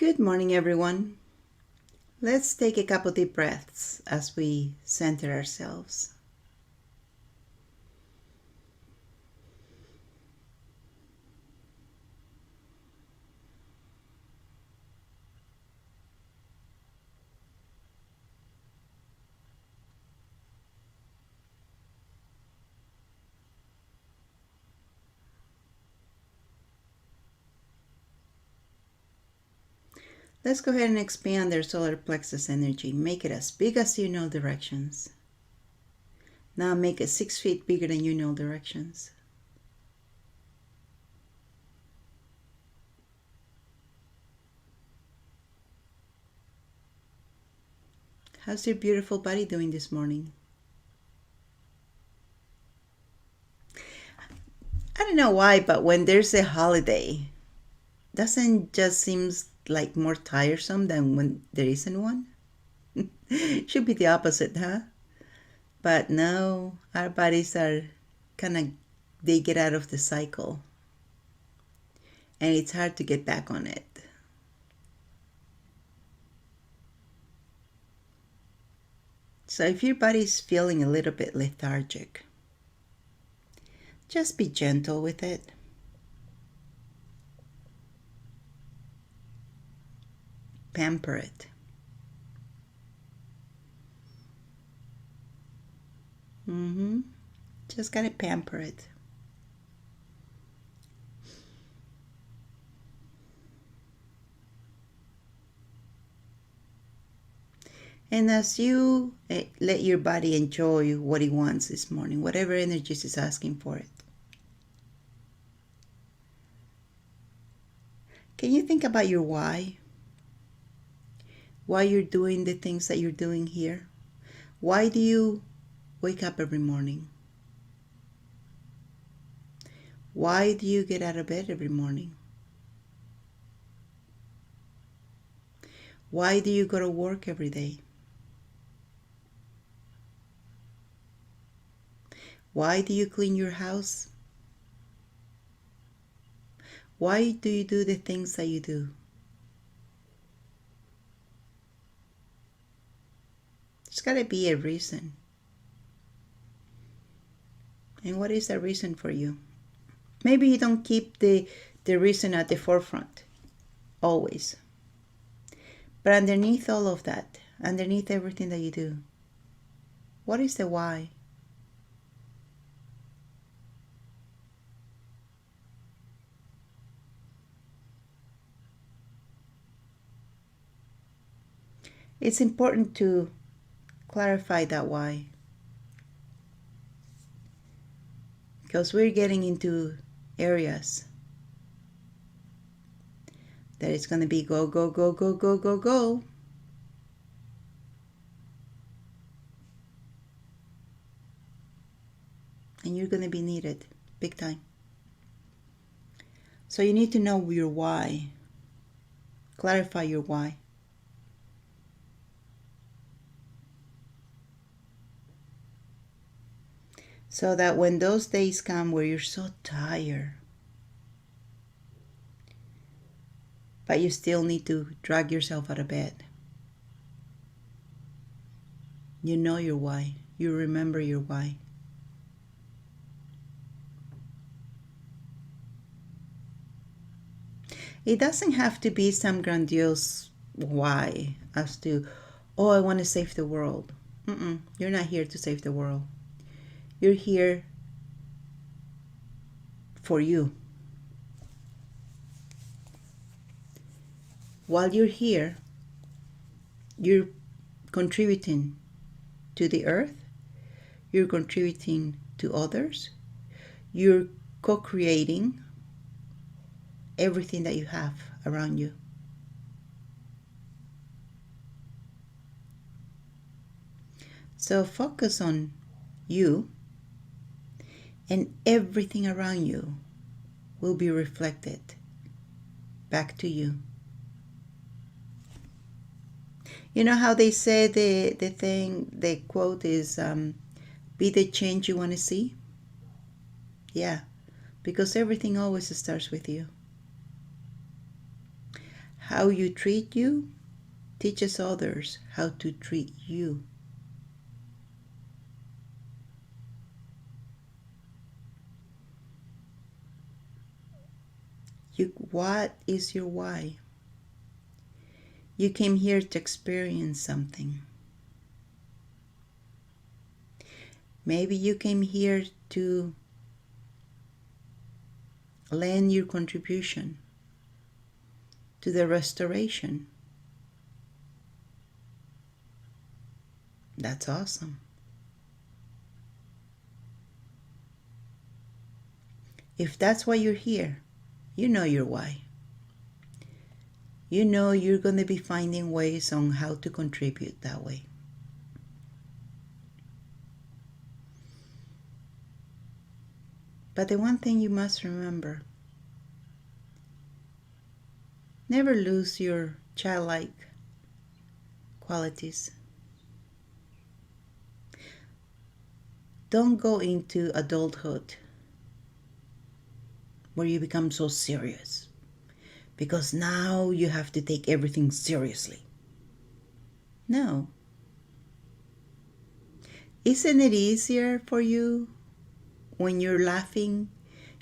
Good morning, everyone. Let's take a couple deep breaths as we center ourselves. Let's go ahead and expand their solar plexus energy. Make it as big as you know directions. Now make it 6 feet bigger than you know directions. How's your beautiful body doing this morning? I don't know why, but when there's a holiday, doesn't just seems like more tiresome than when there isn't one? Should be the opposite, huh? But no, our bodies are kind of, they get out of the cycle. And it's hard to get back on it. So if your body's feeling a little bit lethargic, just be gentle with it. Pamper it. Just gotta pamper it. And as you let your body enjoy what it wants this morning, whatever energies is asking for it, can you think about your why? Why you're doing the things that you're doing here? Why do you wake up every morning? Why do you get out of bed every morning? Why do you go to work every day? Why do you clean your house? Why do you do the things that you do? There's got to be a reason. And what is that reason for you? Maybe you don't keep the reason at the forefront, always. But underneath all of that, underneath everything that you do, what is the why? It's important to clarify that why. Because we're getting into areas that it's going to be go, go, go, go, go, go, go. And you're going to be needed big time. So you need to know your why. Clarify your why. So that when those days come where you're so tired, but you still need to drag yourself out of bed, you know your why. You remember your why. It doesn't have to be some grandiose why as to, oh, I want to save the world. You're not here to save the world. You're here for you. While you're here, you're contributing to the earth. You're contributing to others. You're co-creating everything that you have around you. So focus on you, and everything around you will be reflected back to you. You know how they say the quote is, be the change you want to see? Yeah, because everything always starts with you. How you treat you teaches others how to treat you. What is your why? You came here to experience something. Maybe you came here to lend your contribution to the restoration. That's awesome. If that's why you're here, you know your why. You know you're going to be finding ways on how to contribute that way. But the one thing you must remember, never lose your childlike qualities. Don't go into adulthood where you become so serious, because now you have to take everything seriously. No. Isn't it easier for you when you're laughing,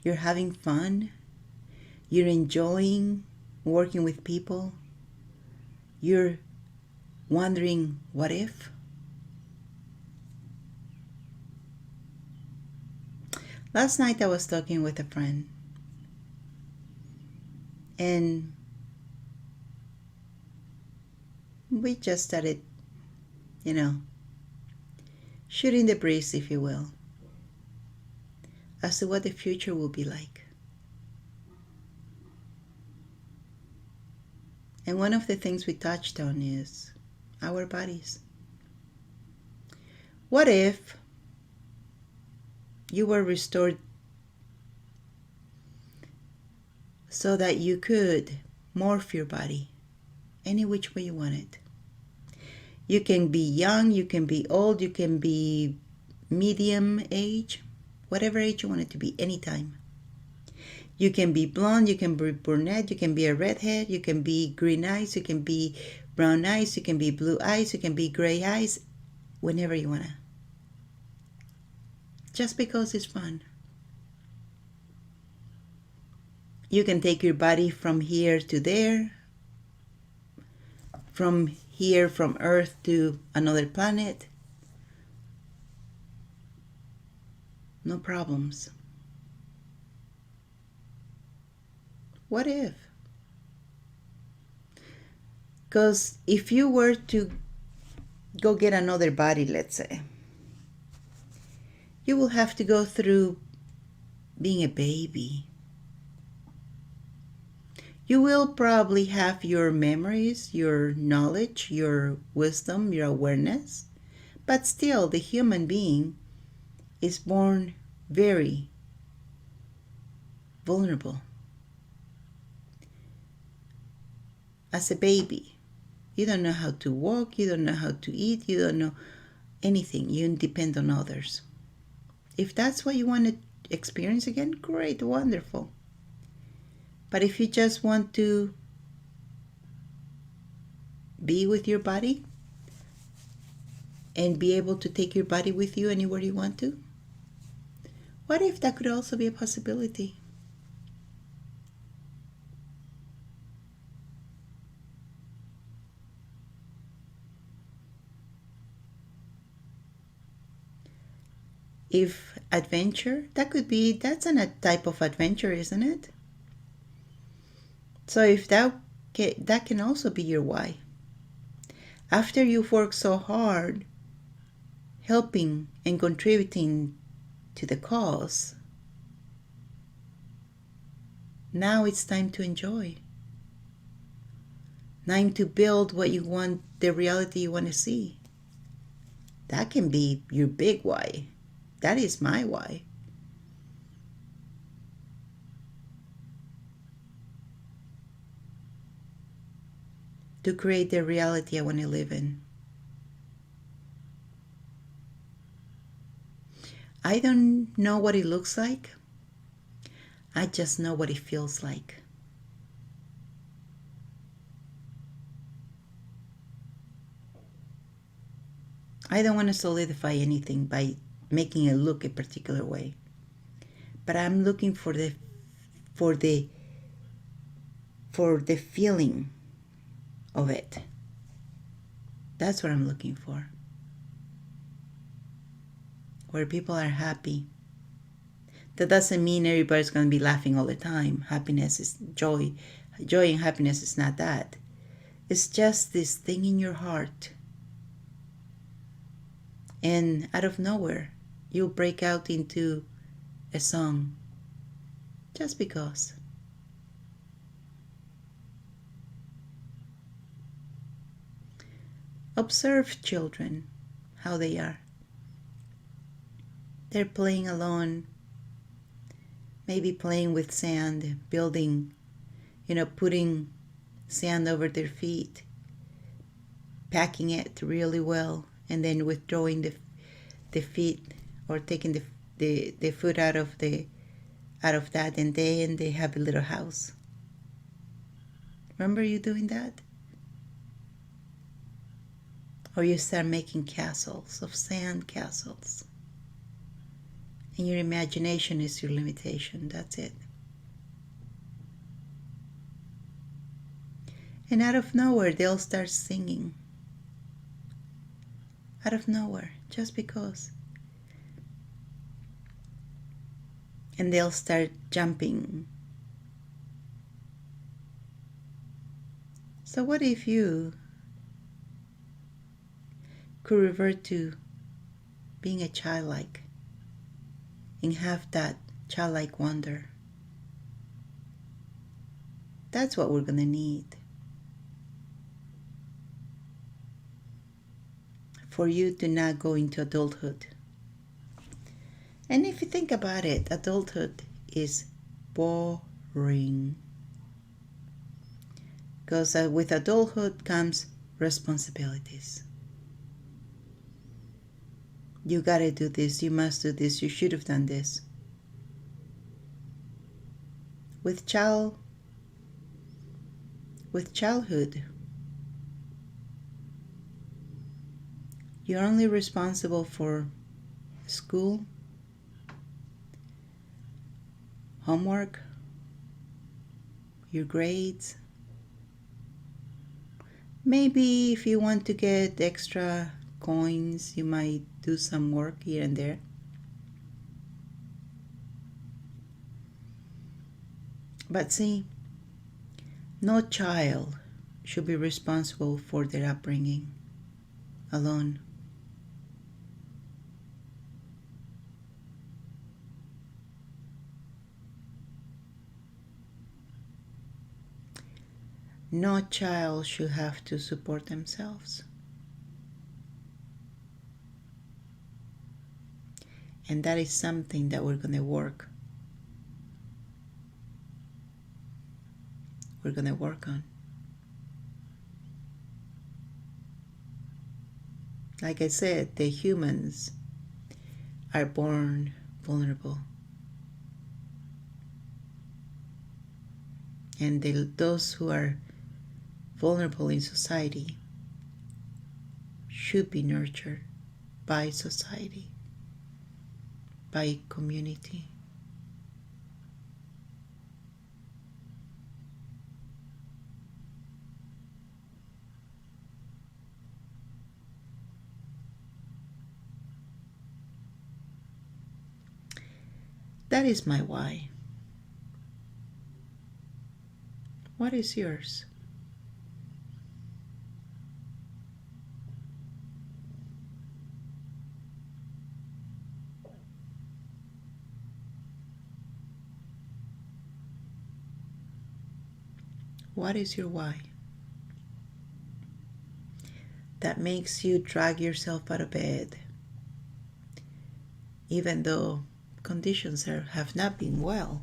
you're having fun, you're enjoying working with people, you're wondering, what if? Last night I was talking with a friend, and we just started, you know, shooting the breeze, if you will, as to what the future will be like. And one of the things we touched on is our bodies. What if you were restored so that you could morph your body any which way you want it? You can be young, you can be old, you can be medium age, whatever age you want it to be, anytime. You can be blonde, you can be brunette, you can be a redhead, you can be green eyes, you can be brown eyes, you can be blue eyes, you can be gray eyes, whenever you want to. Just because it's fun. You can take your body from here to there, from here, from Earth to another planet. No problems. What if? Because if you were to go get another body, let's say, you will have to go through being a baby. You will probably have your memories, your knowledge, your wisdom, your awareness, but still the human being is born very vulnerable. As a baby, you don't know how to walk, you don't know how to eat, you don't know anything. You depend on others. If that's what you want to experience again, great, wonderful. But if you just want to be with your body and be able to take your body with you anywhere you want to, what if that could also be a possibility? If adventure, that's a type of adventure, isn't it? So if that can also be your why. After you've worked so hard helping and contributing to the cause, now it's time to enjoy. Time to build what you want, the reality you want to see. That can be your big why. That is my why. To create the reality I want to live in. I don't know what it looks like. I just know what it feels like. I don't want to solidify anything by making it look a particular way. But I'm looking for the for the feeling of it. That's what I'm looking for. Where people are happy. That doesn't mean everybody's going to be laughing all the time. Happiness is joy. Joy and happiness is not that. It's just this thing in your heart. And out of nowhere, you'll break out into a song. Just because. Observe children, how they are. They're playing alone, maybe playing with sand, building, putting sand over their feet, packing it really well, and then withdrawing the feet or taking the foot out of that, and then they have a little house. Remember you doing that? Or you start making castles of sand castles. And your imagination is your limitation. That's it. And out of nowhere, they'll start singing. Out of nowhere, just because. And they'll start jumping. So what if you could revert to being a childlike and have that childlike wonder? That's what we're going to need. For you to not go into adulthood. And if you think about it, adulthood is boring. Because with adulthood comes responsibilities. You gotta do this, you must do this, you should have done this. With childhood, you're only responsible for school, homework, your grades. Maybe if you want to get extra coins, you might do some work here and there. But see, no child should be responsible for their upbringing alone. No child should have to support themselves. And that is something that we're going to work. We're going to work on. Like I said, the humans are born vulnerable. And those who are vulnerable in society should be nurtured by society, by community. That is my why. What is yours? What is your why? That makes you drag yourself out of bed, even though conditions have not been well.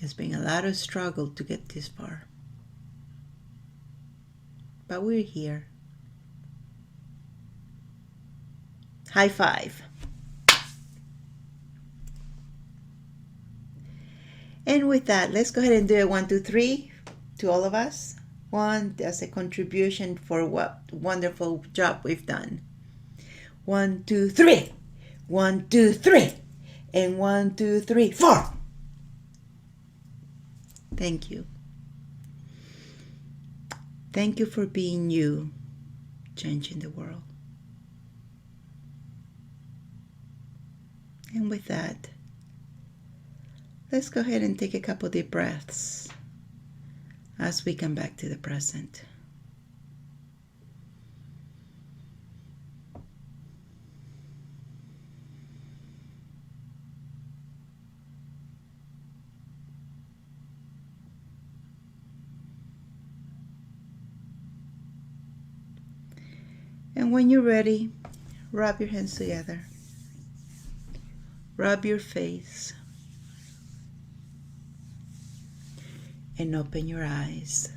It's been a lot of struggle to get this far. But we're here. High five. And with that, let's go ahead and do a 1, 2, 3 to all of us. One, as a contribution for what wonderful job we've done. 1, 2, 3. 1, 2, 3. And 1, 2, 3, 4. Thank you. Thank you for being you, changing the world. And with that, let's go ahead and take a couple deep breaths as we come back to the present. And when you're ready, rub your hands together. Rub your face. And open your eyes.